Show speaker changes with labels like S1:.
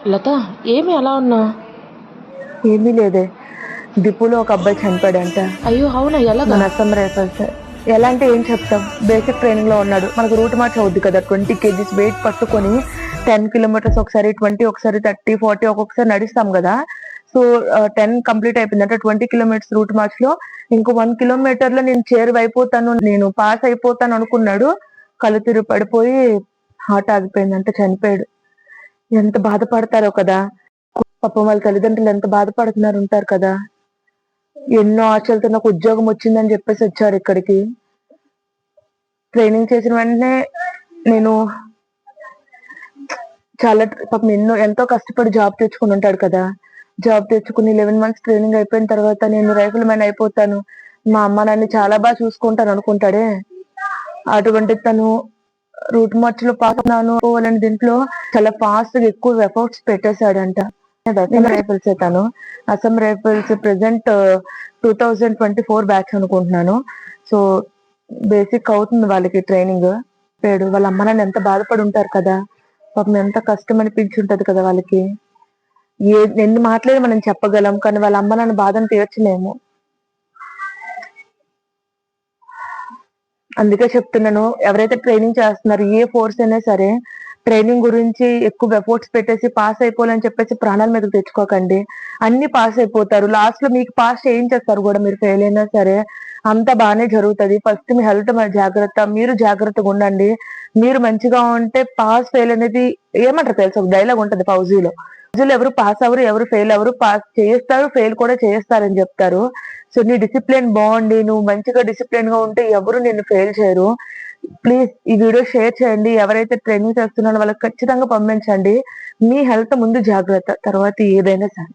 S1: లత, ఏమి అలా ఉన్నావు?
S2: ఏమీ లేదే. డిపోలో ఒక అబ్బాయి చనిపోయాడంట.
S1: అయ్యో అవునా, ఎలాగా?
S2: మన అస్సాం రైఫల్స్. ఎలా అంటే ఏం చెప్తాం, బేసిక్ ట్రైనింగ్ లో ఉన్నాడు. మనకు రూట్ మార్చ్ అవుద్ది కదా, 20 kgs వెయిట్ పట్టుకొని 10 కిలోమీటర్స్ ఒకసారి 20, ఒకసారి 30, 40 ఒక్కొక్కసారి నడుస్తాం కదా. సో 10 కంప్లీట్ అయిపోయింది అంటే 20 కిలోమీటర్స్ రూట్ మార్చ్ లో ఇంకో 1 కిలోమీటర్ లో నేను చేరువైపోతాను, నేను పాస్ అయిపోతాను అనుకున్నాడు. కళ్ళు తిరిగి పడిపోయి హార్ట్ ఆగిపోయిందంటే చనిపోయాడు. ఎంత బాధపడతారో కదా. పాపం వాళ్ళ తల్లిదండ్రులు ఎంత బాధపడుతున్నారు ఉంటారు కదా. ఎన్నో ఆశలతో నాకు ఉద్యోగం వచ్చిందని చెప్పేసి వచ్చారు ఇక్కడికి. ట్రైనింగ్ చేసిన వెంటనే నేను చాలా పాపం ఎంతో కష్టపడి జాబ్ తెచ్చుకుని ఉంటాడు కదా. జాబ్ తెచ్చుకుని 11 months ట్రైనింగ్ అయిపోయిన తర్వాత నేను రైఫిల్ మ్యాన్ అయిపోతాను, మా అమ్మ నన్ను చాలా బాగా చూసుకుంటాను అనుకుంటాడే. అటువంటి తను రూట్ మార్చ్ లో పాస్ అవుతున్నాను అని దీంట్లో చాలా ఫాస్ట్ గా ఎక్కువ ఎఫర్ట్స్ పెట్టేశాడంట. అస్సాం రైఫిల్స్ తను. అస్సాం రైఫిల్స్ ప్రెసెంట్ 2024 బ్యాచ్ అనుకుంటున్నాను. సో బేసిక్ అవుతుంది వాళ్ళకి ట్రైనింగ్. పేడు వాళ్ళ అమ్మ నాన్న ఎంత బాధపడి ఉంటారు కదా. పాపం ఎంత కష్టం అనిపించి ఉంటది కదా వాళ్ళకి. ఎన్ని మాటలేదు మనం చెప్పగలం, కానీ వాళ్ళ అమ్మ నాన్న బాధను తీర్చలేము. అందుకే చెప్తున్నాను, ఎవరైతే ట్రైనింగ్ చేస్తున్నారో ఏ ఫోర్స్ అయినా సరే, ట్రైనింగ్ గురించి ఎక్కువ ఎఫర్ట్స్ పెట్టేసి పాస్ అయిపోవాలని చెప్పేసి ప్రాణాల మీదకి తెచ్చుకోకండి. అన్ని పాస్ అయిపోతారు, లాస్ట్ లో మీకు పాస్ చేయించేస్తారు కూడా. మీరు ఫెయిల్ అయినా సరే అంతా బాగానే జరుగుతుంది. ఫస్ట్ మీ హెల్త్ జాగ్రత్త, మీరు జాగ్రత్తగా ఉండండి. మీరు మంచిగా ఉంటే పాస్ ఫెయిల్ అనేది ఏమంటారు తెలుసు, ఒక డైలాగ్ ఉంటది ఫౌజీలో. ఫౌజీలో ఎవరు పాస్ అవరు, ఎవరు ఫెయిల్ అవరు, పాస్ చేస్తారు ఫెయిల్ కూడా చేస్తారని చెప్తారు. సో నీ డిసిప్లిన్ బాగుండి నువ్వు మంచిగా డిసిప్లిన్ గా ఉంటే ఎవరు నిన్ను ఫెయిల్ చేయరు. ప్లీజ్ ఈ వీడియో షేర్ చేయండి. ఎవరైతే ట్రైనింగ్ చేస్తున్నారో వాళ్ళకి ఖచ్చితంగా పంపించండి. మీ హెల్త్ ముందు జాగ్రత్త, తర్వాత ఏదైనా సరే.